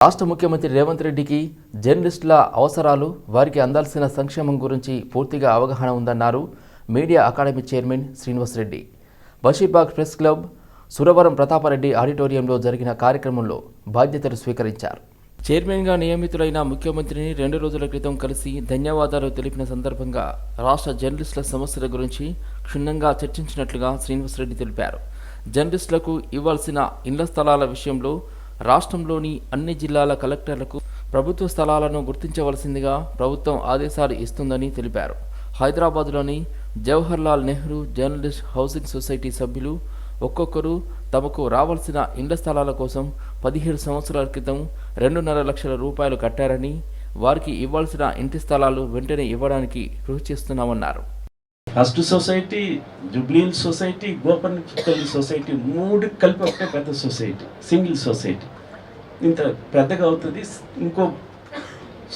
రాష్ట్ర ముఖ్యమంత్రి రేవంత్ రెడ్డికి జర్నలిస్టుల అవసరాలు, వారికి అందాల్సిన సంక్షేమం గురించి పూర్తిగా అవగాహన ఉందన్నారు media academy chairman Srinivas Reddy. Basheerbagh press club, Suravaram Pratapareddy ఆడిటోరియంలో జరిగిన కార్యక్రమంలో బాధ్యతలు స్వీకరించారు. చైర్మన్గా నియమితులైన ముఖ్యమంత్రిని 2 రోజుల క్రితం కలిసి ధన్యవాదాలు తెలిపిన సందర్భంగా రాష్ట్ర జర్నలిస్టుల సమస్యల గురించి క్షుణ్ణంగా చర్చించినట్లుగా శ్రీనివాస్ రెడ్డి తెలిపారు. జర్నలిస్టులకు ఇవ్వాల్సిన ఇళ్ల స్థలాల విషయంలో రాష్ట్రంలోని అన్ని జిల్లాల కలెక్టర్లకు ప్రభుత్వ స్థలాలను గుర్తించవలసిందిగా ప్రభుత్వం ఆదేశాలు ఇస్తుందని తెలిపారు. హైదరాబాద్లోని Jawaharlal Nehru journalist housing society సభ్యులు ఒక్కొక్కరు తమకు రావాల్సిన ఇళ్ల స్థలాల కోసం 17 సంవత్సరాల క్రితం 2.5 లక్షల రూపాయలు కట్టారని, వారికి ఇవ్వాల్సిన ఇంటి స్థలాలు వెంటనే ఇవ్వడానికి కృషి చేస్తున్నామన్నారు. ఫస్ట్ సొసైటీ, జుబ్లీల్ సొసైటీ, గోపన్పల్లి సొసైటీ 3 కలిపి ఒకటే పెద్ద సొసైటీ, సింగిల్ సొసైటీ. ఇంత పెద్దగా అవుతుంది. ఇంకో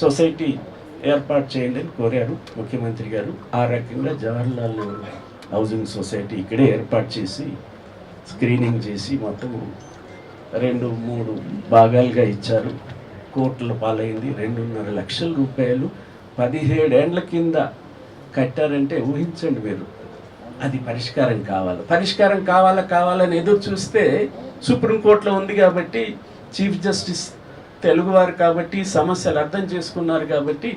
సొసైటీ ఏర్పాటు చేయండి అని కోరారు ముఖ్యమంత్రి గారు. ఆ రకంగా జవహర్లాల్ నెహ్రూ హౌసింగ్ సొసైటీ ఇక్కడే ఏర్పాటు చేసి స్క్రీనింగ్ చేసి మొత్తం 2-3 భాగాలుగా ఇచ్చారు. కోట్ల పాలైంది. 2.5 లక్షల రూపాయలు 17 ఏండ్ల కింద కట్టారంటే ఊహించండి మీరు. అది పరిష్కారం కావాలని ఎదురు చూస్తే సుప్రీంకోర్టులో ఉంది కాబట్టి, చీఫ్ జస్టిస్ తెలుగువారు కాబట్టి, సమస్యలు అర్థం చేసుకున్నారు కాబట్టి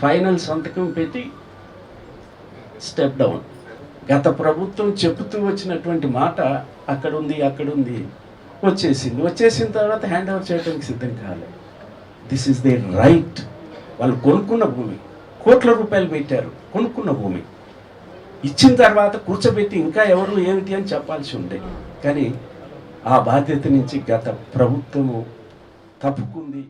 ఫైనల్ సంతకం పెట్టి స్టెప్ డౌన్. గత ప్రభుత్వం చెబుతూ వచ్చినటువంటి మాట అక్కడుంది వచ్చేసిన తర్వాత హ్యాండ్ ఓవర్ చేయడానికి సిద్ధం కాలేదు. This is they right. వాళ్ళు కొనుక్కున్న భూమి, కోట్ల రూపాయలు పెట్టారు, కొనుక్కున్న భూమి ఇచ్చిన తర్వాత కూర్చోబెట్టి ఇంకా ఎవరు ఏమిటి అని చెప్పాల్సి ఉండే. కానీ ఆ బాధ్యత నుంచి గత ప్రభుత్వము తప్పుకుంది.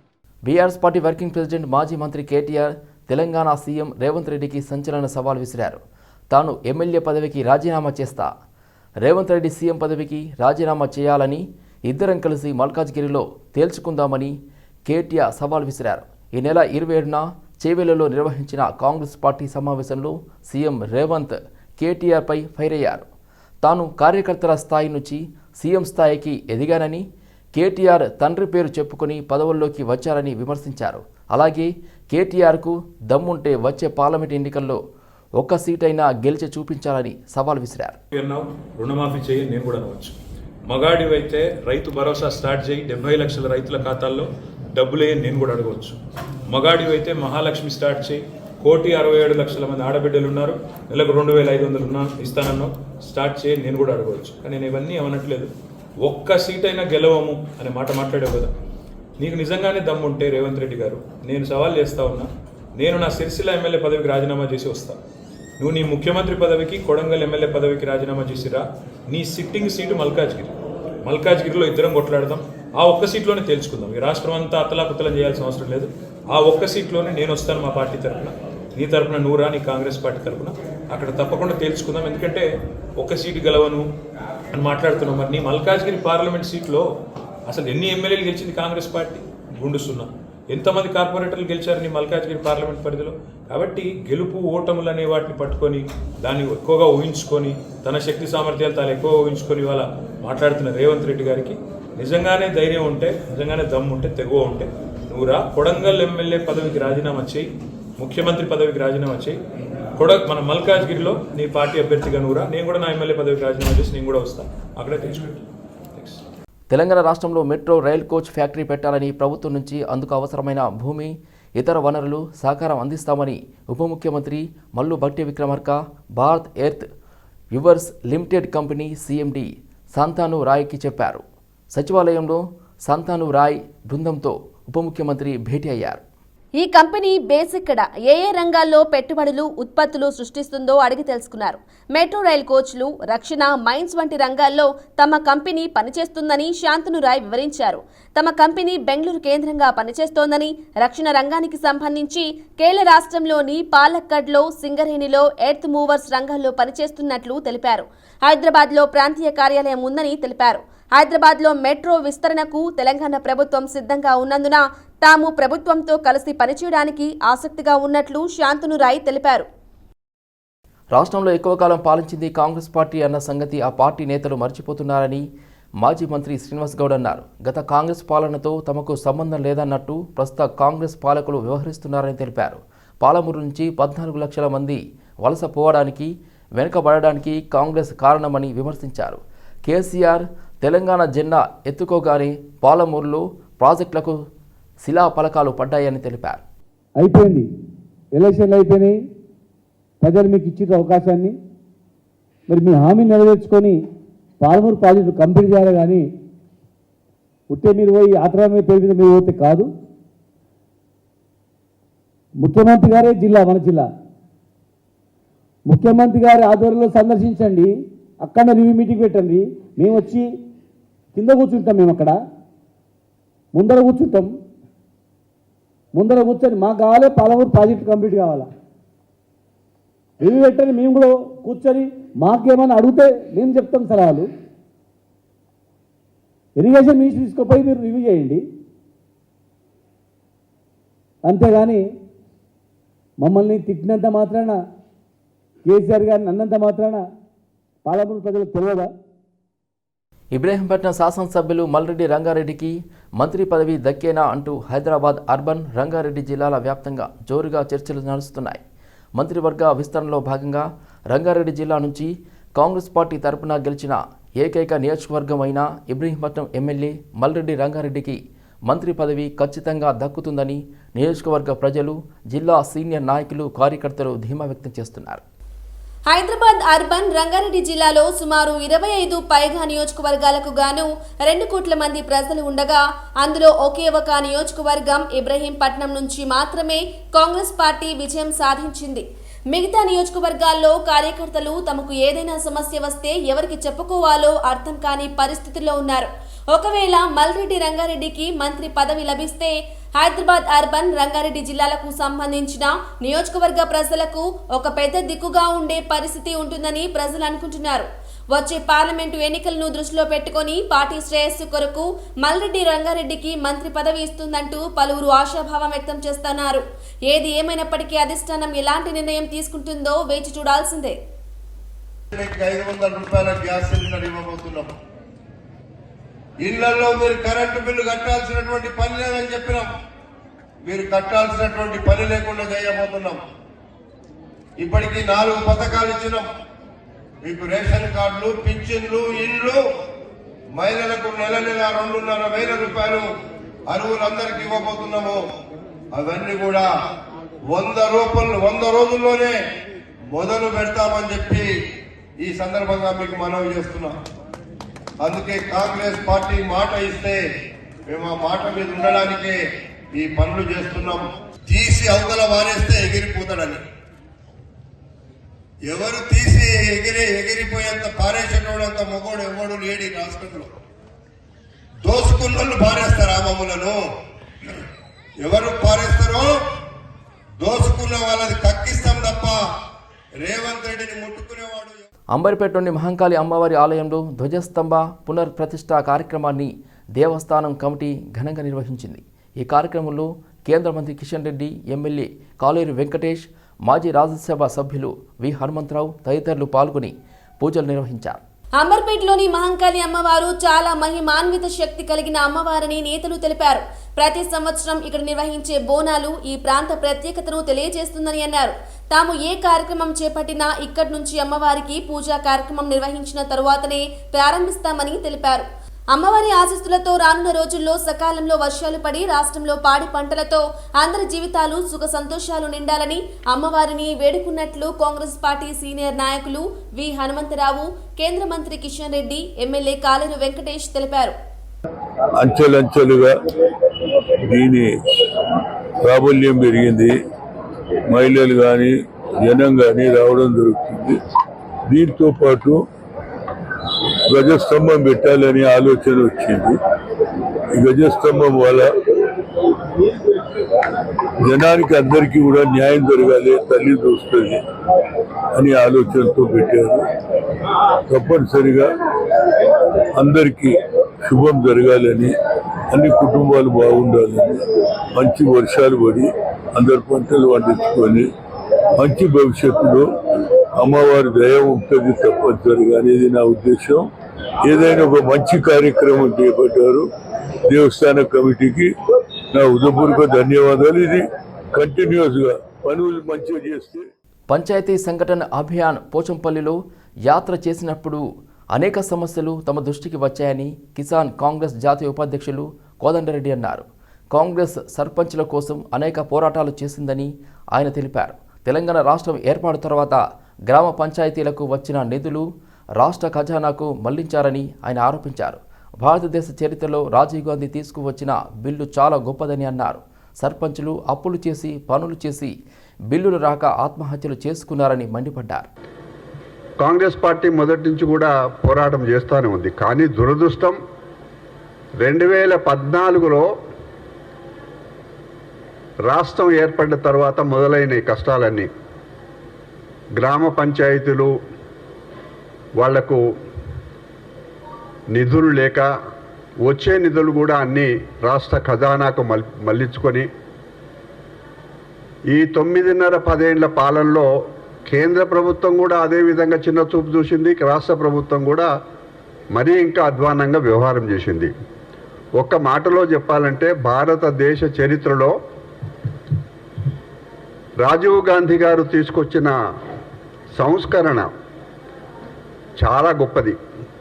బీఆర్ఎస్ పార్టీ వర్కింగ్ ప్రెసిడెంట్ మాజీ మంత్రి కేటీఆర్ తెలంగాణ సీఎం రేవంత్ రెడ్డికి సంచలన సవాల్ విసిరారు. తాను ఎమ్మెల్యే పదవికి రాజీనామా చేస్తా, రేవంత్ రెడ్డి సీఎం పదవికి రాజీనామా చేయాలని ఇద్దరం కలిసి మల్కాజ్గిరిలో తేల్చుకుందామని కేటీఆర్ సవాల్ విసిరారు. ఈ నెల 27న చేవెళ్లలో నిర్వహించిన కాంగ్రెస్ పార్టీ సమావేశంలో సీఎం రేవంత్ కేటీఆర్పై ఫైర్ అయ్యారు. తాను కార్యకర్తల స్థాయి నుంచి సీఎం స్థాయికి ఎదిగానని, కేటీఆర్ తండ్రి పేరు చెప్పుకొని పదవుల్లోకి వచ్చారని విమర్శించారు. అలాగే కేటీఆర్కు దమ్ముంటే వచ్చే పార్లమెంట్ ఎన్నికల్లో 1 సీటైనా గెలిచి చూపించాలని సవాల్ విసిరారు. రుణమాఫీ చేయి, నేను కూడా అనవచ్చు. మగాడివైతే రైతు భరోసా స్టార్ట్ చేయి, 70 లక్షల రైతుల ఖాతాల్లో డబ్బులే, నేను కూడా అడగవచ్చు. మగాడివైతే మహాలక్ష్మి స్టార్ట్ చేయి, 1,67,00,000 మంది ఆడబిడ్డలు ఉన్నారు, నెలకు 2,500 ఇస్తానన్నావు, స్టార్ట్ చేయి, నేను కూడా అడగవచ్చు. కానీ నేను ఇవన్నీ ఏమనట్లేదు. 1 సీటైనా గెలవము అనే మాట మాట్లాడావు కదా. నీకు నిజంగానే దమ్ముంటే రేవంత్ రెడ్డి గారు, నేను సవాల్ చేస్తా ఉన్నా, నేను నా సిరిసిల్ల ఎమ్మెల్యే పదవికి రాజీనామా చేసి వస్తా. నువ్వు నీ ముఖ్యమంత్రి పదవికి, కొడంగల్ ఎమ్మెల్యే పదవికి రాజీనామా చేసిరా. నీ సిట్టింగ్ సీటు మల్కాజ్గిరిలో ఇద్దరం కొట్లాడదాం. ఆ 1 సీట్లోనే తేల్చుకుందాం. ఈ రాష్ట్రం అంతా అతలాకుతలం చేయాల్సిన అవసరం లేదు. ఆ 1 సీట్లోనే నేను వస్తాను మా పార్టీ తరఫున, నీ తరఫున నూరా, నీ కాంగ్రెస్ పార్టీ తరఫున. అక్కడ తప్పకుండా తేల్చుకుందాం. ఎందుకంటే 1 సీటు గెలవను అని మాట్లాడుతున్నాం. మరి నీ మల్కాజ్గిరి పార్లమెంట్ సీట్లో అసలు ఎన్ని ఎమ్మెల్యేలు గెలిచింది కాంగ్రెస్ పార్టీ? గుండుసున్నా. ఎంతమంది కార్పొరేటర్లు గెలిచారు నీ మల్కాజ్గిరి పార్లమెంట్ పరిధిలో? కాబట్టి గెలుపు ఓటములు అనే వాటిని పట్టుకొని, దాన్ని ఎక్కువగా ఊహించుకొని, తన శక్తి సామర్థ్యాలు తాను ఎక్కువ ఊహించుకొని ఇవాళ మాట్లాడుతున్న రేవంత్ రెడ్డి గారికి నిజంగానే ధైర్యం ఉంటే, నిజంగానే దమ్ము ఉంటే, తెగువ ఉంటే నువ్వురా, కొడంగల్ ఎమ్మెల్యే పదవికి రాజీనామా చేయి, ముఖ్యమంత్రి పదవికి రాజీనామా చేయి. మన మల్కాజ్గిరిలో నీ పార్టీ అభ్యర్థిగా నువ్వురా, నేను కూడా నా ఎమ్మెల్యే పదవికి రాజీనామా చేసి నేను కూడా వస్తాను. అక్కడే తెచ్చుకుంటాను. తెలంగాణ రాష్ట్రంలో మెట్రో రైల్ కోచ్ ఫ్యాక్టరీ పెట్టాలని, ప్రభుత్వం నుంచి అందుకు అవసరమైన భూమి, ఇతర వనరులు సహకారం అందిస్తామని ఉప ముఖ్యమంత్రి మల్లు భట్టి విక్రమార్క భారత్ ఎర్త్ వివర్స్ లిమిటెడ్ కంపెనీ సీఎండీ సంతాను రాయ్కి చెప్పారు. సచివాలయంలో సంతాను రాయ్ బృందంతో ఉప ముఖ్యమంత్రి భేటీ అయ్యారు. ఈ కంపెనీ బేస్ ఇక్కడ ఏ రంగాల్లో పెట్టుబడులు, ఉత్పత్తులు సృష్టిస్తుందో అడిగి తెలుసుకున్నారు. మెట్రో రైల్ కోచ్లు, రక్షణ, మైన్స్ వంటి రంగాల్లో తమ కంపెనీ పనిచేస్తుందని శాంతను రాయ్ వివరించారు. తమ కంపెనీ బెంగళూరు కేంద్రంగా పనిచేస్తోందని, రక్షణ రంగానికి సంబంధించి కేరళ రాష్ట్రంలోని పాలక్కడ్లో, సింగరేణిలో ఎర్త్ మూవర్స్ రంగాల్లో పనిచేస్తున్నట్లు తెలిపారు. హైదరాబాద్లో ప్రాంతీయ కార్యాలయం ఉందని తెలిపారు. హైదరాబాద్లో మెట్రో విస్తరణకు తెలంగాణ ప్రభుత్వం సిద్ధంగా ఉన్నందున తాము ప్రభుత్వంతో కలిసి పనిచేయడానికి ఆసక్తిగా ఉన్నట్లు శాంతను రాయ్ తెలిపారు. రాష్ట్రంలో ఎక్కువ కాలం పాలించింది కాంగ్రెస్ పార్టీ అన్న సంగతి ఆ పార్టీ నేతలు మర్చిపోతున్నారని, మాజీ మంత్రి శ్రీనివాస్ గౌడ్ అన్నారు. గత కాంగ్రెస్ పాలనతో తమకు సంబంధం లేదన్నట్టు ప్రస్తుత కాంగ్రెస్ పాలకులు వ్యవహరిస్తున్నారని తెలిపారు. పాలమూరు నుంచి 14 లక్షల మంది వలస పోవడానికి వెనుకబడడానికి కాంగ్రెస్ కారణమని విమర్శించారు. కేసీఆర్ తెలంగాణ జెండా ఎత్తుకోగానే పాలమూరులో ప్రాజెక్టులకు శిలాఫలకాలు పడ్డాయని తెలిపారు. అయిపోయింది, ఎలక్షన్లు అయిపోయినాయి, ప్రజలు మీకు ఇచ్చిన అవకాశాన్ని మరి మీ హామీ నెరవేర్చుకొని పాలమూరు ప్రాజెక్టు కంప్లీట్ చేయాలి. కానీ ఉంటే మీరు పోయి ఆత్రమే పేరు మీద మీరు పోతే కాదు. ముఖ్యమంత్రి గారే జిల్లా, మన జిల్లా ముఖ్యమంత్రి గారి ఆధ్వర్యంలో సందర్శించండి, అక్కడ రివ్యూ మీటింగ్ పెట్టండి. మేము వచ్చి కింద కూర్చుంటాం, మేము అక్కడ ముందర కూర్చుంటాం. ముందర కూర్చొని మాకు కావాలి పాలమూరు ప్రాజెక్టు కంప్లీట్ కావాలా, రివ్యూ పెట్టండి. మేము కూడా కూర్చొని మాకేమైనా అడిగితే మేము చెప్తాం సలహాలు. ఇరిగేషన్ మినిస్టర్ తీసుకుపోయి మీరు రివ్యూ చేయండి. అంతేగాని మమ్మల్ని తిట్టినంత మాత్రాన, కేసీఆర్ గారిని అన్నంత మాత్రాన పాలమూరు ప్రజలకు తెలియదా? ఇబ్రహీంపట్నం శాసనసభ్యులు మల్రెడ్డి రంగారెడ్డికి మంత్రి పదవి దక్కేనా అంటూ హైదరాబాద్ అర్బన్, రంగారెడ్డి జిల్లాల వ్యాప్తంగా జోరుగా చర్చలు నడుస్తున్నాయి. మంత్రివర్గ విస్తరణలో భాగంగా రంగారెడ్డి జిల్లా నుంచి కాంగ్రెస్ పార్టీ తరపున గెలిచిన ఏకైక నియోజకవర్గం అయిన ఇబ్రహీంపట్నం ఎమ్మెల్యే మల్రెడ్డి రంగారెడ్డికి మంత్రి పదవి ఖచ్చితంగా దక్కుతుందని నియోజకవర్గ ప్రజలు, జిల్లా సీనియర్ నాయకులు, కార్యకర్తలు ధీమా వ్యక్తం చేస్తున్నారు. హైదరాబాద్ అర్బన్, రంగారెడ్డి జిల్లాలో సుమారు 25 పైగా నియోజకవర్గాలకు గాను 2 కోట్ల మంది ప్రజలు ఉండగా అందులో ఒకే ఒక నియోజకవర్గం ఇబ్రహీంపట్నం నుంచి మాత్రమే కాంగ్రెస్ పార్టీ విజయం సాధించింది. మిగతా నియోజకవర్గాల్లో కార్యకర్తలు తమకు ఏదైనా సమస్య వస్తే ఎవరికి చెప్పుకోవాలో అర్థం కాని పరిస్థితుల్లో ఉన్నారు. ఒకవేళ మల్రెడ్డి రంగారెడ్డికి మంత్రి పదవి లభిస్తే హైదరాబాద్ అర్బన్, రంగారెడ్డి జిల్లాలకు సంబంధించిన నియోజకవర్గ ప్రజలకు ఒక పెద్ద దిక్కుగా ఉండే పరిస్థితి ఉంటుందని ప్రజలు అనుకుంటున్నారు. వచ్చే పార్లమెంటు ఎన్నికలను దృష్టిలో పెట్టుకుని పార్టీ శ్రేయస్సు కొరకు మల్రెడ్డి రంగారెడ్డికి మంత్రి పదవి ఇస్తుందంటూ పలువురు ఆశాభావం వ్యక్తం చేస్తున్నారు. ఏది ఏమైనప్పటికీ అధిష్టానం ఎలాంటి నిర్ణయం తీసుకుంటుందో వేచి చూడాల్సిందే. 500 రూపాయల గ్యాస్ సిలిండర్ ఇవ్వబోతున్నాం. ఇళ్లలో మీరు కరెంటు బిల్లు కట్టాల్సినటువంటి పని లేదని చెప్పినాం. మీరు కట్టాల్సినటువంటి పని లేకుండా చేయబోతున్నాం. ఇప్పటికీ 4 పథకాలు ఇచ్చినాం. మీకు రేషన్ కార్డులు, పింఛన్లు, ఇండ్లు, మహిళలకు నెల 2,500 రూపాయలు అర్హులందరికీ ఇవ్వబోతున్నాము. అవన్నీ కూడా 100 రోజుల్లోనే మొదలు పెడతామని చెప్పి ఈ సందర్భంగా మీకు మనవి చేస్తున్నాం. అందుకే కాంగ్రెస్ పార్టీ మాట ఇస్తే మేము ఆ మాట మీద ఉండడానికే ఈ పనులు చేస్తున్నాం. తీసి అవతల వారేస్తే ఎగిరిపోతాడని, ఎవరు తీసి ఎగిరిపోయేంత పారేసేటోడంత మొగోడు ఎవడు లేడు ఈ రాష్ట్రంలో. దోసుకున్నోళ్ళు పారేస్తారు ఆ మమ్ములను. ఎవరు పారేస్తారో దోసుకున్న వాళ్ళది కక్కిస్తాం తప్ప రేవంత్ రెడ్డిని ముట్టుకునేవాడు. అంబర్పేటలోని మహంకాళి అమ్మవారి ఆలయంలో ధ్వజస్తంభ పునర్ప్రతిష్ఠ కార్యక్రమాన్ని దేవస్థానం కమిటీ ఘనంగా నిర్వహించింది. ఈ కార్యక్రమంలో కేంద్ర మంత్రి కిషన్ రెడ్డి, ఎమ్మెల్యే కాలేరు వెంకటేష్, మాజీ రాజ్యసభ సభ్యులు వి హనుమంతరావు తదితరులు పాల్గొని పూజలు నిర్వహించారు. అంబర్పేటలోని మహంకాళి అమ్మవారు చాలా మహిమాన్విత శక్తి కలిగిన అమ్మవారని నేతలు తెలిపారు. ప్రతి సంవత్సరం ఇక్కడ నిర్వహించే బోనాలు ఈ ప్రాంత ప్రత్యేకతను తెలియజేస్తుందని అన్నారు. తాము ఏ కార్యక్రమం చేపట్టినా ఇక్కడి నుంచి అమ్మవారికి పూజా కార్యక్రమం నిర్వహించిన తరువాతనే ప్రారంభిస్తామని తెలిపారు. అమ్మవారి ఆశీస్సులతో రానున్న రోజుల్లో సకాలంలో వర్షాలు పడి రాష్ట్రంలో పాడి పంటలతో అందరి జీవితాలు సుఖ సంతోషాలు నిండాలని అమ్మవారిని వేడుకున్నట్లు కాంగ్రెస్ పార్టీ సీనియర్ నాయకులు వి హనుమంతరావు, కేంద్ర మంత్రి కిషన్ రెడ్డి, ఎమ్మెల్యే కాలేరు వెంకటేష్ తెలిపారు. అంచెలంచెలుగా దీని ప్రాబల్యం పెరిగింది. మహిళలు కానీ జనం కానీ రావడం జరుగుతుంది. దీంతో పాటు ధ్వజస్తంభం పెట్టాలని ఆలోచన వచ్చింది. ఈ ధ్వజస్తంభం వల్ల జనానికి అందరికీ కూడా న్యాయం జరగాలి, తల్లి దోస్తుంది అని ఆలోచనతో పెట్టారు. తప్పనిసరిగా అందరికీ శుభం జరగాలని, అన్ని కుటుంబాలు బాగుండాలని, మంచి వర్షాలు పడి అందరు పంటలు పండించుకొని మంచి భవిష్యత్తులో అమ్మవారి దయ ఉంటుంది తప్పనిసరిగా అనేది నా ఉద్దేశం. ఏదైనా ఒక మంచి కార్యక్రమం చేపట్టారు. దేవస్థాన కమిటీకి నా హృదయపూర్వక ధన్యవాదాలు. ఇది కంటిన్యూస్గా పనులు మంచిగా చేస్తే. పంచాయతీ సంఘటన అభియాన్ పోచంపల్లిలో యాత్ర చేసినప్పుడు అనేక సమస్యలు తమ దృష్టికి వచ్చాయని కిసాన్ కాంగ్రెస్ జాతీయ ఉపాధ్యక్షులు కోదండరెడ్డి అన్నారు. కాంగ్రెస్ సర్పంచ్ల కోసం అనేక పోరాటాలు చేసిందని ఆయన తెలిపారు. తెలంగాణ రాష్ట్రం ఏర్పాటు తర్వాత గ్రామ పంచాయతీలకు వచ్చిన నిధులు రాష్ట్ర ఖజానాకు మళ్లించారని ఆయన ఆరోపించారు. భారతదేశ చరిత్రలో రాజీవ్ గాంధీ తీసుకువచ్చిన బిల్లు చాలా గొప్పదని అన్నారు. సర్పంచులు అప్పులు చేసి పనులు చేసి బిల్లులు రాక ఆత్మహత్యలు చేసుకున్నారని మండిపడ్డారు. కాంగ్రెస్ పార్టీ మొదటి నుంచి కూడా పోరాటం చేస్తూనే ఉంది. కానీ దురదృష్టం 2014లో రాష్ట్రం ఏర్పడిన తర్వాత మొదలైన ఈ కష్టాలన్నీ గ్రామ పంచాయతీలు వాళ్లకు నిధులు లేక వచ్చే నిధులు కూడా అన్నీ రాష్ట్ర ఖజానాకు మళ్లించుకొని ఈ 9.5-10 ఏళ్ల పాలనలో కేంద్ర ప్రభుత్వం కూడా అదేవిధంగా చిన్న చూపు చూసింది. రాష్ట్ర ప్రభుత్వం కూడా మరీ ఇంకా అధ్వానంగా వ్యవహారం చేసింది. ఒక్క మాటలో చెప్పాలంటే భారతదేశ చరిత్రలో రాజీవ్ గాంధీ గారు తీసుకొచ్చిన సంస్కరణ చాలా గొప్పది.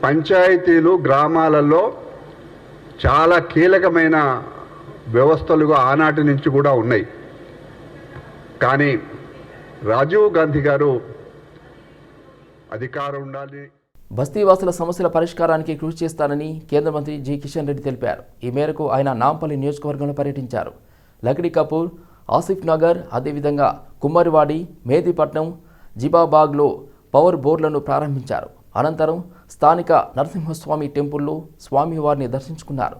పంచాయతీలు గ్రామాలలో చాలా కీలకమైన వ్యవస్థలుగా ఆనాటి నుంచి కూడా ఉన్నాయి. కానీ రాజీవ్ గాంధీ గారు అధికారం ఉండాలి. బస్తీవాసుల సమస్యల పరిష్కారానికి కృషి చేస్తానని కేంద్ర మంత్రి జి కిషన్ రెడ్డి తెలిపారు. ఈ మేరకు ఆయన నాంపల్లి నియోజకవర్గంలో పర్యటించారు. లక్డీ కపూర్, ఆసిఫ్ నగర్, అదేవిధంగా కుమ్మరివాడి, మేదీపట్నం, జిబాబాగ్లో పవర్ బోర్డులను ప్రారంభించారు. అనంతరం స్థానిక నరసింహస్వామి టెంపుల్లో స్వామివారిని దర్శించుకున్నారు.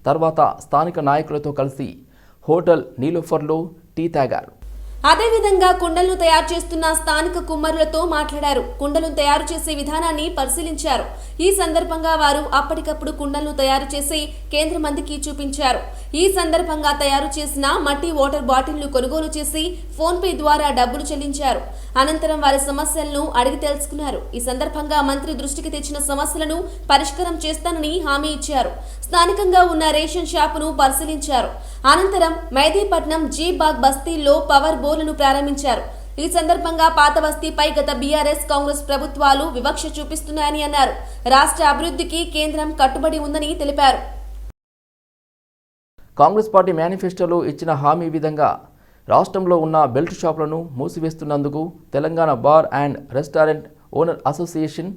తర్వాత స్థానిక నాయకులతో కలిసి హోటల్ నీలోఫర్లో టీ తాగారు. అదేవిధంగా కుండలను తయారు చేస్తున్న స్థానిక కుమ్మరులతో మాట్లాడారు. కుండలను తయారు చేసే విధానాన్ని పరిశీలించారు. ఈ సందర్భంగా వారు అప్పటికప్పుడు కుండలను తయారు చేసి కేంద్ర మంత్రికి చూపించారు. ఈ సందర్భంగా తయారు చేసిన మట్టి వాటర్ బాటిళ్లు కొనుగోలు చేసి ఫోన్ పే ద్వారా డబ్బులు చెల్లించారు. అనంతరం వారి సమస్యలను అడిగి తెలుసుకున్నారు. ఈ సందర్భంగా మంత్రి దృష్టికి తెచ్చిన సమస్యలను పరిష్కారం చేస్తానని హామీ ఇచ్చారు. స్థానికంగా ఉన్న రేషన్ షాపును పరిశీలించారు. అనంతరం మెహదీపట్నం జీ-బాగ్ బస్తీల్లో పవర్ బోర్డులను ప్రారంభించారు. ఈ సందర్భంగా పాత బస్తీపై గత బీఆర్ఎస్ కాంగ్రెస్ ప్రభుత్వాలు వివక్ష చూపిస్తున్నాయని అన్నారు. రాష్ట్ర అభివృద్ధికి కేంద్రం కట్టుబడి ఉందని తెలిపారు. కాంగ్రెస్ పార్టీ మేనిఫెస్టోలో ఇచ్చిన హామీ విధంగా రాష్ట్రంలో ఉన్న బెల్ట్ షాపులను మూసివేస్తున్నందుకు Telangana bar and restaurant owner association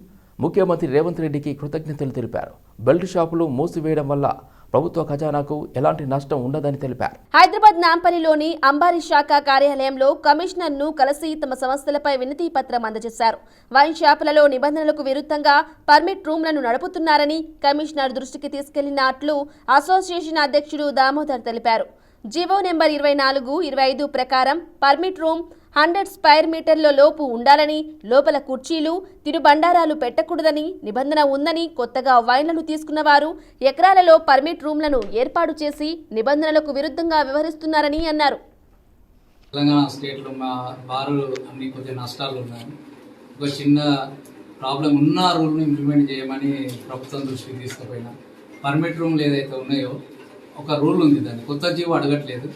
ముఖ్యమంత్రి రేవంత్ రెడ్డికి కృతజ్ఞతలు తెలిపారు. బెల్ట్ షాపులు మూసివేయడం వల్ల ప్రభుత్వ ఖజానాకు ఎలాంటి నష్టం ఉండదని తెలిపారు. హైదరాబాద్ నాంపల్లిలోని అంబారీ శాఖ కార్యాలయంలో కమిషనర్ను కలిసి తమ సమస్యలపై వినతి పత్రం అందజేశారు. వైన్ షాపులలో నిబంధనలకు విరుద్ధంగా పర్మిట్ రూమ్లను నడుపుతున్నారని కమిషనర్ దృష్టికి తీసుకెళ్లినట్లు అసోసియేషన్ అధ్యక్షుడు దామోదర్ తెలిపారు. జీవో నెంబర్ 24/25 ప్రకారం పర్మిట్ రూమ్ 100 స్క్వేర్ మీటర్ల లోపు ఉండాలని, లోపల కుర్చీలు, తిరుబండారాలు పెట్టకూడదని నిబంధన ఉందని, కొత్తగా వైన్లను తీసుకున్న వారు ఎకరాలలో పర్మిట్ రూమ్లను ఏర్పాటు చేసి నిబంధనలకు విరుద్ధంగా వ్యవహరిస్తున్నారని అన్నారు. తెలంగాణ స్టేట్లో మా బారులు అన్ని కొద్దిగా నష్టాలు ఉన్నాయి. ఒక చిన్న ప్రాబ్లం ఉన్న రూల్ని ఇంప్లిమెంట్ చేయమని ప్రభుత్వం దృష్టికి తీసుకుపోయినా. పర్మిట్ రూమ్లు ఏదైతే ఉన్నాయో ఒక రూల్ ఉంది, దాన్ని కొత్త జీవో అడగట్లేదు.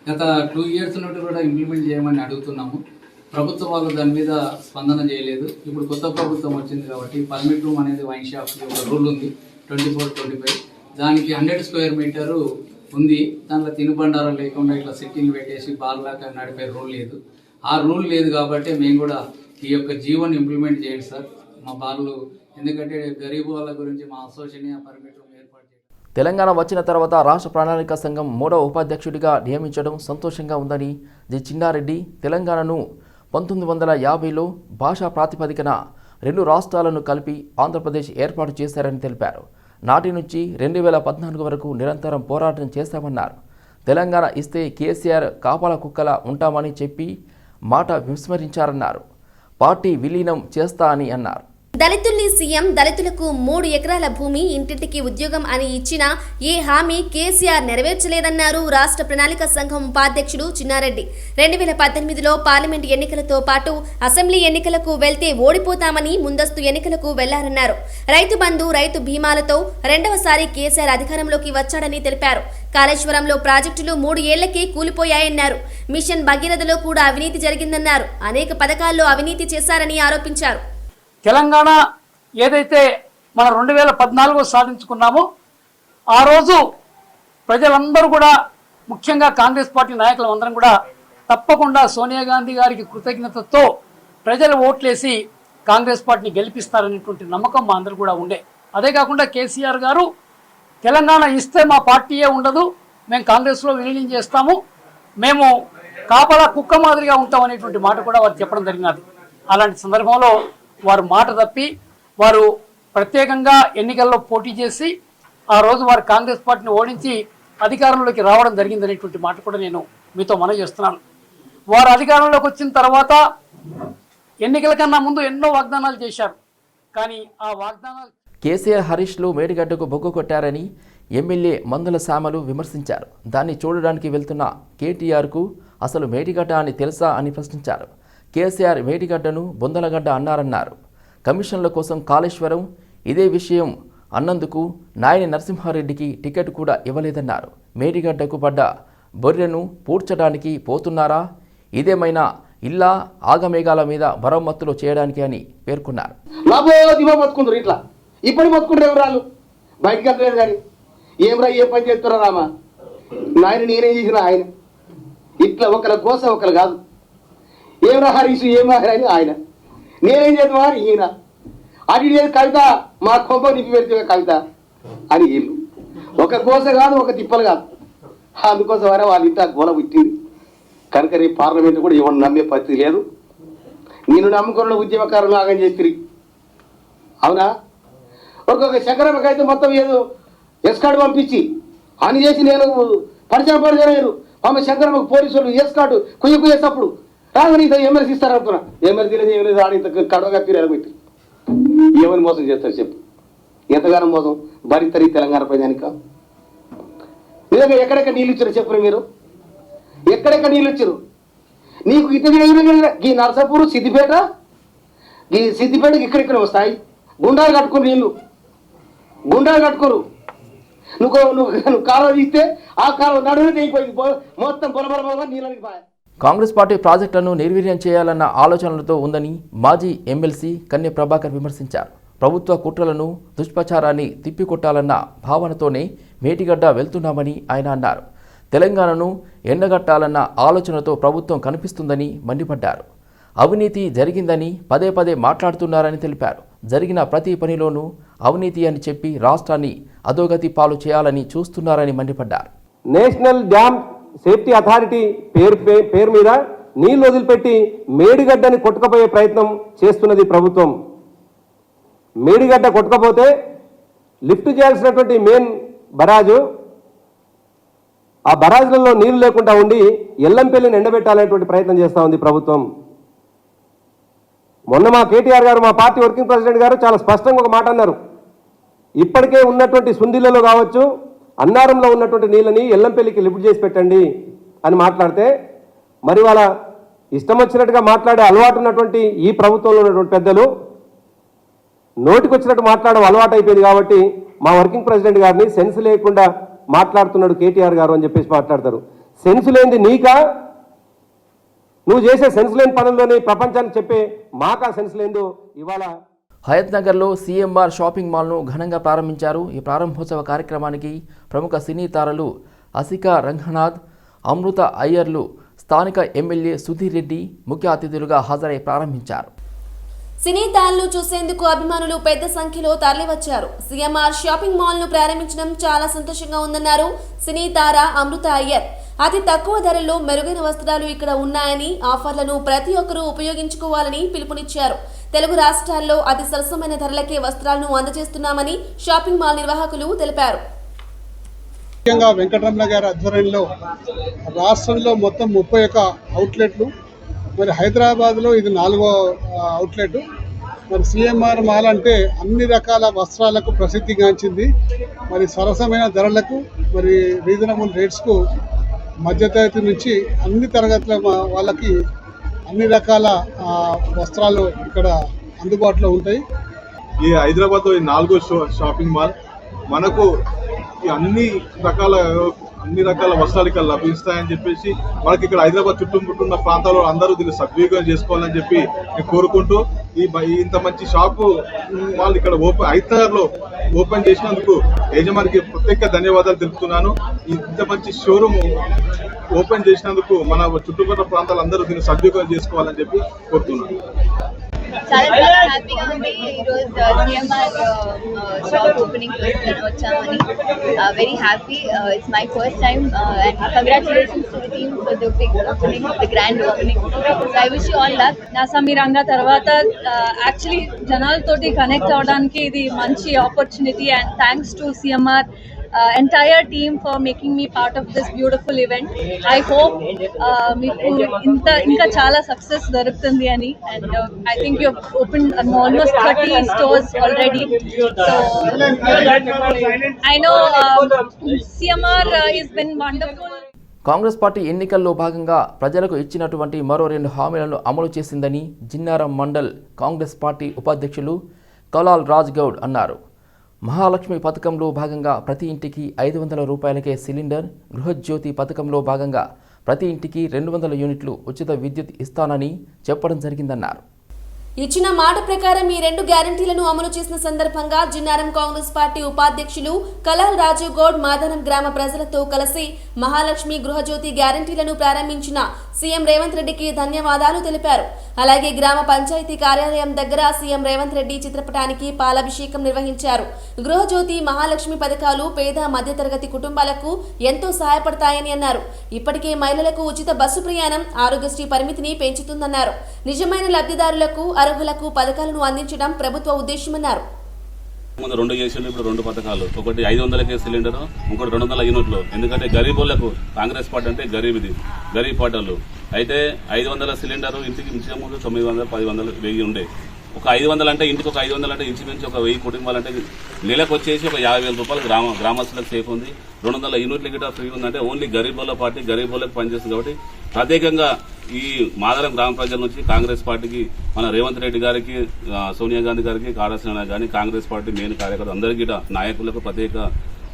గత 2 years నుండి కూడా ఇంప్లిమెంట్ చేయమని అడుగుతున్నాము. ప్రభుత్వం వాళ్ళు దాని మీద స్పందన చేయలేదు. ఇప్పుడు కొత్త ప్రభుత్వం వచ్చింది కాబట్టి పర్మిట్ రూమ్ అనేది వైన్ షాప్కి ఒక రూల్ ఉంది 24/25. దానికి 100 స్క్వేర్ మీటరు ఉంది. దాంట్లో తినుబండారం లేకుండా ఇట్లా సిట్టింగ్ పెట్టేసి బార్లాగా నడిపే రూల్ లేదు. ఆ రూల్ లేదు కాబట్టి మేము కూడా ఈ యొక్క జీవోని ఇంప్లిమెంట్ చేయండి సార్ మా బార్లు. ఎందుకంటే గరీబ్ వాళ్ళ గురించి మా అసోసియేషన్ పర్మిట్ రూమ్ ఏర్పాటు చేయాలి. తెలంగాణ వచ్చిన తర్వాత రాష్ట్ర ప్రణాళిక సంఘం 3వ ఉపాధ్యక్షుడిగా నియమించడం సంతోషంగా ఉందని జి చిన్నారెడ్డి తెలంగాణను 1950లో భాషా ప్రాతిపదికన 2 రాష్ట్రాలను కలిపి ఆంధ్రప్రదేశ్ ఏర్పాటు చేశారని తెలిపారు. నాటి నుంచి 2014 వరకు నిరంతరం పోరాటం చేశామన్నారు. తెలంగాణ ఇస్తే కేసీఆర్ కాపాల కుక్కలా ఉంటామని చెప్పి మాట విస్మరించారన్నారు. పార్టీ విలీనం చేస్తా అని అన్నారు. దళితుల్ని సీఎం దళితులకు 3 ఎకరాల భూమి ఇంటింటికి ఉద్యోగం అని ఇచ్చిన ఏ హామీ కేసీఆర్ నెరవేర్చలేదన్నారు రాష్ట్ర ప్రణాళిక సంఘం ఉపాధ్యక్షుడు చిన్నారెడ్డి. 2018లో పార్లమెంట్ ఎన్నికలతో పాటు అసెంబ్లీ ఎన్నికలకు వెళ్తే ఓడిపోతామని ముందస్తు ఎన్నికలకు వెళ్లారన్నారు. రైతు బంధు, రైతు బీమాలతో రెండవసారి కేసీఆర్ అధికారంలోకి వచ్చాడని తెలిపారు. కాళేశ్వరంలో ప్రాజెక్టులు 3 ఏళ్లకే కూలిపోయాయన్నారు. మిషన్ భగీరథలో కూడా అవినీతి జరిగిందన్నారు. అనేక పథకాల్లో అవినీతి చేశారని ఆరోపించారు. తెలంగాణ ఏదైతే మన 2014 సాధించుకున్నామో ఆ రోజు ప్రజలందరూ కూడా, ముఖ్యంగా కాంగ్రెస్ పార్టీ నాయకులు అందరం కూడా తప్పకుండా సోనియా గాంధీ గారికి కృతజ్ఞతతో ప్రజలు ఓట్లేసి కాంగ్రెస్ పార్టీని గెలిపిస్తారనేటువంటి నమ్మకం మా అందరూ కూడా ఉండే. అదే కాకుండా కేసీఆర్ గారు తెలంగాణ ఇస్తే మా పార్టీయే ఉండదు, మేము కాంగ్రెస్లో విలీనం చేస్తాము, మేము కాపలా కుక్క మాదిరిగా ఉంటాం అనేటువంటి మాట కూడా వారు చెప్పడం జరిగినది. అలాంటి సందర్భంలో వారు మాట తప్పి వారు ప్రత్యేకంగా ఎన్నికల్లో పోటీ చేసి ఆ రోజు వారు కాంగ్రెస్ పార్టీని ఓడించి అధికారంలోకి రావడం జరిగిందనేటువంటి మాట కూడా నేను మీతో మనవి చేస్తున్నాను. వారు అధికారంలోకి వచ్చిన తర్వాత ఎన్నికల కన్నా ముందు ఎన్నో వాగ్దానాలు చేశారు. కానీ ఆ వాగ్దానాలు కేసీఆర్ హరీష్లు మేడిగడ్డకు బొగ్గు కొట్టారని ఎమ్మెల్యే మందుల శ్యామలు విమర్శించారు. దాన్ని చూడడానికి వెళ్తున్న కేటీఆర్కు అసలు మేడిగడ్డ అని తెలుసా అని ప్రశ్నించారు. కేసీఆర్ మేడిగడ్డను బొందలగడ్డ అన్నారన్నారు. కమిషన్ల కోసం కాళేశ్వరం ఇదే విషయం అన్నందుకు నాయని నరసింహారెడ్డికి టికెట్ కూడా ఇవ్వలేదన్నారు. మేడిగడ్డకు పడ్డ బొర్రెను పూడ్చడానికి పోతున్నారా, ఇదేమైనా ఇల్లా ఆగమేఘాల మీద మరమ్మతులు చేయడానికి అని పేర్కొన్నారు. ఇట్లా ఇప్పుడు బతుకుంటే ఎవరాలు బయటకు వెళ్ళలేదు కానీ ఏమరా ఏ పని చేస్తున్నారా రామా నాయన నేనేం చేసిన ఆయన ఇట్లా ఒకరి కోసం ఒకరు కాదు. ఏమరా హరీషు ఏమరా అని ఆయన నేనేం చేద్దామా అని ఈయన అది చేసి కవిత మా కొంప నిప్పి పెడితే కవిత అని వీళ్ళు ఒక కోస కాదు, ఒక తిప్పలు కాదు. అందుకోసం వరే వాళ్ళ ఇంత గోల పుట్టింది కనుక రేపు పార్లమెంట్ కూడా ఎవరు నమ్మే పరిస్థితి లేదు. నేను నమ్ముకున్న ఉద్యమకారులు ఆగం చేసి అవునా ఒక్కొక్క చక్రమకి అయితే మొత్తం ఏదో ఎస్కార్డు పంపించి అని చేసి నేను పరిచయం పడలేరు. ఆమె శంకరమ్మకు పోలీసులు ఎస్కార్డు కుయ్యేసప్పుడు రాగా నీతో ఎమ్మెల్సీ ఇస్తారనుకున్నా. ఎమ్మెల్సీ లేదు ఏం లేదు ఆడ ఇంత కడవగా తీరాలి పెట్టి ఏమని మోసం చేస్తారు చెప్పు. ఎంతగానో మోసం భరిస్తారు ఈ తెలంగాణ ప్రజానిక. నిజంగా ఎక్కడెక్కడ నీళ్ళు ఇచ్చారు చెప్పరు మీరు, ఎక్కడెక్కడ నీళ్ళు ఇచ్చారు? నీకు ఇతర ఈ నర్సాపూర్ సిద్దిపేట ఈ సిద్దిపేటకి ఇక్కడెక్కడ వస్తాయి గుండాలు కట్టుకుని నీళ్ళు గుండాలు కట్టుకోరు. నువ్వు కాలువ తీస్తే ఆ కాలువ నడువునే తెగిపోయింది మొత్తం బొలబొలబొల నీళ్ళకి పోయా. కాంగ్రెస్ పార్టీ ప్రాజెక్టులను నిర్వీర్యం చేయాలన్న ఆలోచనలతో ఉందని మాజీ ఎమ్మెల్సీ కన్య ప్రభాకర్ విమర్శించారు. ప్రభుత్వ కుట్రలను దుష్ప్రచారాన్ని తిప్పికొట్టాలన్న భావనతోనే మేడిగడ్డ వెళ్తున్నామని ఆయన అన్నారు. తెలంగాణను ఎండగట్టాలన్న ఆలోచనతో ప్రభుత్వం కనిపిస్తుందని మండిపడ్డారు. అవినీతి జరిగిందని పదే పదే మాట్లాడుతున్నారని తెలిపారు. జరిగిన ప్రతి పనిలోనూ అవినీతి అని చెప్పి రాష్ట్రాన్ని అధోగతి పాలు చేయాలని చూస్తున్నారని మండిపడ్డారు. నేషనల్ డ్యామ్ సేఫ్టీ అథారిటీ పేరు మీద నీళ్లు వదిలిపెట్టి మేడిగడ్డని కొట్టుకపోయే ప్రయత్నం చేస్తున్నది ప్రభుత్వం. మేడిగడ్డ కొట్టుకపోతే లిఫ్ట్ చేయాల్సినటువంటి మెయిన్ బరాజు ఆ బరాజులలో నీళ్లు లేకుండా ఉండి ఎల్లంపల్లిని ఎండబెట్టాలనేటువంటి ప్రయత్నం చేస్తూ ఉంది ప్రభుత్వం. మొన్న మా కేటీఆర్ గారు, మా పార్టీ వర్కింగ్ ప్రెసిడెంట్ గారు చాలా స్పష్టంగా ఒక మాట అన్నారు. ఇప్పటికే ఉన్నటువంటి సుందిళ్లలో కావచ్చు, అన్నారంలో ఉన్నటువంటి నీళ్ళని ఎల్లంపల్లికి లిఫ్ట్ చేసి పెట్టండి అని మాట్లాడితే, మరి వాళ్ళ ఇష్టం వచ్చినట్టుగా మాట్లాడే అలవాటు ఉన్నటువంటి ఈ ప్రభుత్వంలో ఉన్నటువంటి పెద్దలు నోటికి వచ్చినట్టు మాట్లాడడం అలవాటు అయిపోయింది. కాబట్టి మా వర్కింగ్ ప్రెసిడెంట్ గారిని సెన్స్ లేకుండా మాట్లాడుతున్నాడు కేటీఆర్ గారు అని చెప్పేసి మాట్లాడతారు. సెన్స్ లేనిది నీకా? నువ్వు చేసే సెన్స్ లేని పనుల్లోనే ప్రపంచానికి చెప్పే మాకా సెన్స్ లేదు. ఇవాళ హయత్ నగర్లో సీఎంఆర్ షాపింగ్ మాల్ను ఘనంగా ప్రారంభించారు. ఈ ప్రారంభోత్సవ కార్యక్రమానికి ప్రముఖ సినీ తారలు అసికా రంగనాథ్, అమృత అయ్యర్లు, స్థానిక ఎమ్మెల్యే సుధీర్ రెడ్డి ముఖ్య అతిథులుగా హాజరై ప్రారంభించారు. సినీ తారలు చూసేందుకు అభిమానులు పెద్ద సంఖ్యలో తరలివచ్చారు. సీఎంఆర్ షాపింగ్ మాల్ ను ప్రారంభించడం చాలా సంతోషంగా ఉందన్నారు సినీ తార అమృత అయ్యర్. అతి తక్కువ ధరల్లో మెరుగైన వస్త్రాలు ఇక్కడ ఉన్నాయని, ఆఫర్లను ప్రతి ఒక్కరూ ఉపయోగించుకోవాలని పిలుపునిచ్చారు. తెలుగు రాష్ట్రాల్లో అతి సరసమైన ధరలకే వస్త్రాలను అందజేస్తున్నామని షాపింగ్ మాల్ నిర్వాహకులు తెలిపారు. ముఖ్యంగా వెంకటరమణ గారి ఆధ్వర్యంలో రాష్ట్రంలో మొత్తం 31 అవుట్లెట్లు, మరి హైదరాబాద్లో ఇది 4వ అవుట్లెట్. మరి సిఎంఆర్ మాల్ అంటే అన్ని రకాల వస్త్రాలకు ప్రసిద్ధిగాంచింది. మరి సరసమైన ధరలకు మరి రీజనబుల్ రేట్స్కు మధ్యతరగతి నుంచి అన్ని తరగతుల వాళ్ళకి అన్ని రకాల వస్త్రాలు ఇక్కడ అందుబాటులో ఉంటాయి. ఈ హైదరాబాద్లో ఈ 4వ షాపింగ్ మాల్ మనకు అన్ని రకాల వస్త్రాలు ఇక్కడ లభిస్తాయని చెప్పేసి మనకి ఇక్కడ హైదరాబాద్ చుట్టుముట్టున్న ప్రాంతాల్లో అందరూ దీన్ని సద్వినియోగం చేసుకోవాలని చెప్పి నేను కోరుకుంటూ ఇంత మంచి షాపు వాళ్ళు ఇక్కడ హైదరాబాద్లో ఓపెన్ చేసినందుకు యజమానికి ప్రత్యేక ధన్యవాదాలు తెలుపుతున్నాను. ఇంత మంచి షోరూమ్ ఓపెన్ చేసినందుకు మన చుట్టుపక్కల ప్రాంతాలు అందరూ దీన్ని సద్వినియోగం చేసుకోవాలని చెప్పి కోరుతున్నాను. చాలా హ్యాపీగా ఉంది ఈరోజు సిఎంఆర్ షాప్ ఓపెనింగ్ వచ్చామని. Very happy. It's my first time and congratulations to the team for the big opening, the grand opening. So I wish you all luck. నాసామి రంగా తర్వాత యాక్చువల్లీ జనాలతోటి కనెక్ట్ అవడానికి ఇది మంచి opportunity and thanks to CMR entire team for making me part of this beautiful event. I hope meeku inka chala success darukutundi ani, and I think you've opened almost 30 stores already. So I know CMR has been wonderful. Congress party ఎన్నికల్లో భాగంగా ప్రజలకు ఇచ్చినటువంటి మరో 2 హామీలను అమలు చేసిందని Jinnaram mandal Congress party ఉపాధ్యక్షులు కలాల్ రాజ్ గౌడ్ అన్నారు. మహాలక్ష్మి పథకంలో భాగంగా ప్రతి ఇంటికి 500 రూపాయలకే సిలిండర్, గృహజ్యోతి పథకంలో భాగంగా ప్రతి ఇంటికి 200 యూనిట్లు ఉచిత విద్యుత్ ఇస్తానని చెప్పడం జరిగిందన్నారు. ఇచ్చిన మాట ప్రకారం ఈ 2 గ్యారంటీలను అమలు చేసిన సందర్భంగా జిన్నారం కాంగ్రెస్ పార్టీ ఉపాధ్యక్షులు కలాల్ రాజు గౌడ్ మాదనం గ్రామ ప్రజలతో కలిసి మహాలక్ష్మి గృహజ్యోతి గ్యారంటీలను ప్రారంభించిన సీఎం రేవంత్ రెడ్డికి ధన్యవాదాలు తెలిపారు. అలాగే గ్రామ పంచాయతీ కార్యాలయం దగ్గర సీఎం రేవంత్ రెడ్డి చిత్రపటానికి పాలాభిషేకం నిర్వహించారు. గృహజ్యోతి, మహాలక్ష్మి పథకాలు పేద మధ్యతరగతి కుటుంబాలకు ఎంతో సహాయపడతాయని అన్నారు. ఇప్పటికే మహిళలకు ఉచిత బస్సు ప్రయాణం, ఆరోగ్యశ్రీ పరిమితిని పెంచుతుందన్నారు. నిజమైన లబ్ధిదారులకు, అర్హులకు పథకాలను అందించడం ప్రభుత్వ ఉద్దేశమన్నారు. ముందు 2 చేసిండు, ఇప్పుడు 2 పథకాలు. ఒకటి 500కే సిలిండర్, ఇంకోటి 200 యూనిట్లు. ఎందుకంటే గరీబులకు కాంగ్రెస్ పార్టీ అంటే గరీబ్ పార్టీలు అయితే 500 సిలిండర్ ఇంటికి మించిన ముందు 900, 1000, 1000 ఉండే. ఒక 500 అంటే ఇంటికి ఒక 500 అంటే ఇంచుమించు ఒక 1000 కుటుంబాలు అంటే నెలకు వచ్చేసి ఒక 50,000 రూపాయలు గ్రామస్తులకు సేఫ్ ఉంది. 200 యూనిట్ల గిట్ట ఫ్రీ ఉందంటే ఓన్లీ గరీబుల పార్టీ గరీబులకు పనిచేస్తుంది. కాబట్టి ప్రత్యేకంగా ఈ మాదరం గ్రామ ప్రజల నుంచి కాంగ్రెస్ పార్టీకి మన రేవంత్ రెడ్డి గారికి, సోనియా గాంధీ గారికి, కాళేశ్వర గాని కాంగ్రెస్ పార్టీ మెయిన్ కార్యకర్తలు అందరికీ నాయకులకు ప్రత్యేక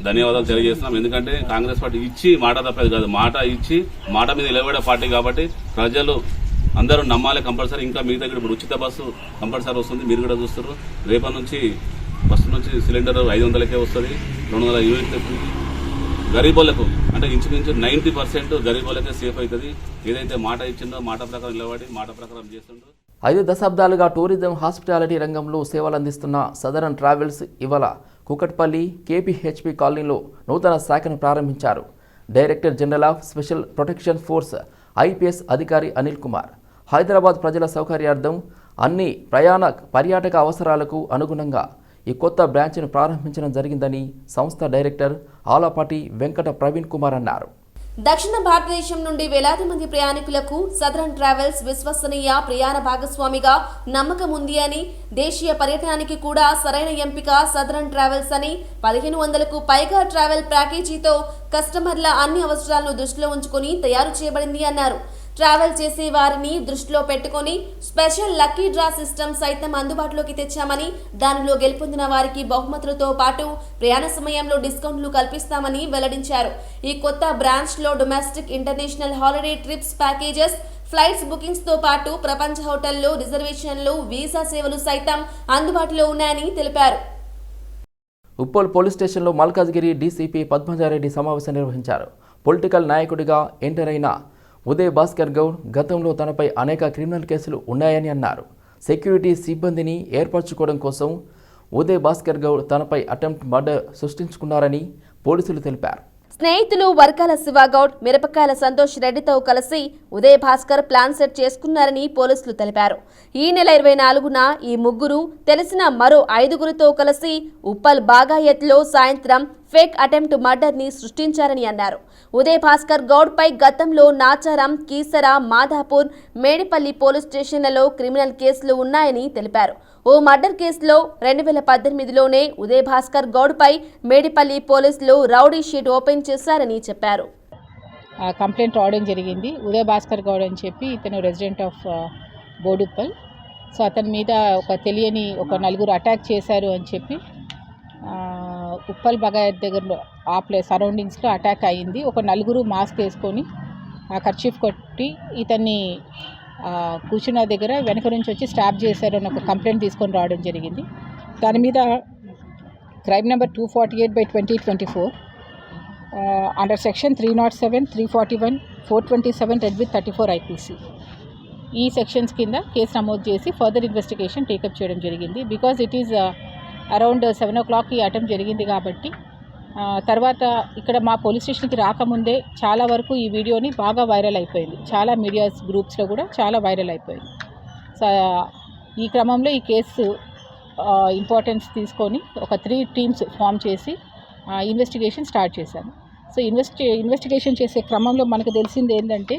ధన్యవాదాలు తెలియజేస్తున్నాం. ఎందుకంటే కాంగ్రెస్ పార్టీ ఇచ్చి మాట తప్పేది కాదు, మాట ఇచ్చి మాట మీద నిలబడే పార్టీ. కాబట్టి ప్రజలు అందరూ నమ్మాలి కంపల్సరీ. ఇంకా మీ దగ్గర ఇప్పుడు ఉచిత బస్సు కంపల్సరీ వస్తుంది, మీరు కూడా చూస్తారు. రేపటి నుంచి బస్సు నుంచి సిలిండర్ 500కే వస్తుంది, 200 యూనిట్లు. గరీబులకు అంటే ఇంచుమించు 90% గరీబులకే సేఫ్ అవుతుంది. ఏదైతే మాట ఇచ్చిందో మాట ప్రకారం నిలబడి మాట ప్రకారం చేస్తుండ్రు. 5 దశాబ్దాలుగా టూరిజం, హాస్పిటాలిటీ రంగంలో సేవలు అందిస్తున్న సదరన్ ట్రావెల్స్ ఇవాళ కూకట్పల్లి కేపీహెచ్పి కాలనీలో నూతన శాఖను ప్రారంభించారు. Director general of special protection force IPS అధికారి అనిల్ కుమార్ హైదరాబాద్ ప్రజల సౌకర్యార్థం అన్ని పర్యాటక అవసరాలకు అనుగుణంగా ఈ కొత్త బ్రాంచ్ను ప్రారంభించడం జరిగిందని సంస్థ డైరెక్టర్ ఆలపాటి వెంకట ప్రవీణ్ కుమార్ అన్నారు. దక్షిణ భారతదేశం నుండి వేలాది మంది ప్రయాణికులకు సదరన్ ట్రావెల్స్ విశ్వసనీయ ప్రయాణ భాగస్వామిగా నమ్మకం ఉంది అని, దేశీయ పర్యటనానికి కూడా సరైన ఎంపిక సదరన్ ట్రావెల్స్ అని, 1500కు పైగా ట్రావెల్ ప్యాకేజీతో కస్టమర్ల అన్ని అవసరాలను దృష్టిలో ఉంచుకొని తయారు చేయబడింది అన్నారు. ట్రావెల్ చేసే వారిని దృష్టిలో పెట్టుకొని స్పెషల్ లక్కీ డ్రా సిస్టమ్ సైతం అందుబాటులోకి తెచ్చామని, దానిలో గెలుపొందిన వారికి బహుమతులతో పాటు ప్రయాణ సమయంలో డిస్కౌంట్లు కల్పిస్తామని వెల్లడించారు. ఈ కొత్త బ్రాంచ్ లో domestic, international holiday trips packages, flights bookings తో పాటు ప్రపంచ హోటళ్లు, రిజర్వేషన్లు, వీసా సేవలు సైతం అందుబాటులో ఉన్నాయని తెలిపారు. ఉప్పల్ పోలీస్ స్టేషన్లో మల్కాజ్గిరి డీసీపీ పద్మజారెడ్డి సమావేశం నిర్వహించారు. పొలిటికల్ నాయకుడిగా ఎంటర్ అయిన ఉదయ్ భాస్కర్ గౌడ్ గతంలో తనపై అనేక క్రిమినల్ కేసులు ఉన్నాయని అన్నారు. సెక్యూరిటీ సిబ్బందిని ఏర్పరచుకోవడం కోసం ఉదయ్ భాస్కర్ గౌడ్ తనపై అటెంప్ట్ మర్డర్ సృష్టించుకున్నారని పోలీసులు తెలిపారు. స్నేహితులు వర్కాల శివగౌడ్, మిరపకాయల సంతోష్ రెడ్డితో కలిసి ఉదయ్ భాస్కర్ ప్లాన్ సెట్ చేసుకున్నారని పోలీసులు తెలిపారు. ఈ నెల 24న ఈ ముగ్గురు తెలిసిన మరో 5గురితో కలిసి ఉప్పల్ బాగాయత్లో సాయంత్రం ఫేక్ అటెంప్ట్ మర్డర్ని సృష్టించారని అన్నారు. ఉదయ్ భాస్కర్ గౌడ్పై గతంలో నాచారం, కీసర, మాధాపూర్, మేడిపల్లి పోలీస్ స్టేషన్లలో క్రిమినల్ కేసులు ఉన్నాయని తెలిపారు. ఓ మర్డర్ కేసులో 2018లోనే ఉదయ్ భాస్కర్ గౌడ్పై మేడిపల్లి పోలీసులు రౌడీ షీట్ ఓపెన్ చేశారని చెప్పారు. కంప్లైంట్ రావడం జరిగింది. ఉదయ్ భాస్కర్ గౌడ్ అని చెప్పి ఇతను రెసిడెంట్ ఆఫ్ బోడుప్పల్. సో అతని మీద తెలియని ఒక నలుగురు అటాక్ చేశారు అని చెప్పి ఉప్పల్ బగాయత్ దగ్గరలో ఆ ప్లేస్ సరౌండింగ్స్లో అటాక్ అయ్యింది. ఒక నలుగురు మాస్క్ వేసుకొని ఆ కర్చీఫ్ కొట్టి ఇతన్ని కూర్చున్న దగ్గర వెనక నుంచి వచ్చి స్టాప్ చేశారు అని ఒక కంప్లైంట్ తీసుకొని రావడం జరిగింది. దాని మీద crime number 248/2024 under section 307, 341, 427 red with 34 IPC ఈ సెక్షన్స్ కింద కేసు నమోదు చేసి ఫర్దర్ ఇన్వెస్టిగేషన్ టేకప్ చేయడం జరిగింది. Because it is around 7 o'clock ఈ అటెంప్ట్ జరిగింది కాబట్టి తర్వాత ఇక్కడ మా పోలీస్ స్టేషన్కి రాకముందే చాలా వరకు ఈ వీడియోని బాగా వైరల్ అయిపోయింది. చాలా మీడియా గ్రూప్స్లో కూడా చాలా వైరల్ అయిపోయింది. సో ఈ క్రమంలో ఈ కేసు ఇంపార్టెన్స్ తీసుకొని ఒక 3 టీమ్స్ ఫామ్ చేసి ఇన్వెస్టిగేషన్ స్టార్ట్ చేశాము. సో ఇన్వెస్టిగేషన్ చేసే క్రమంలో మనకు తెలిసింది ఏంటంటే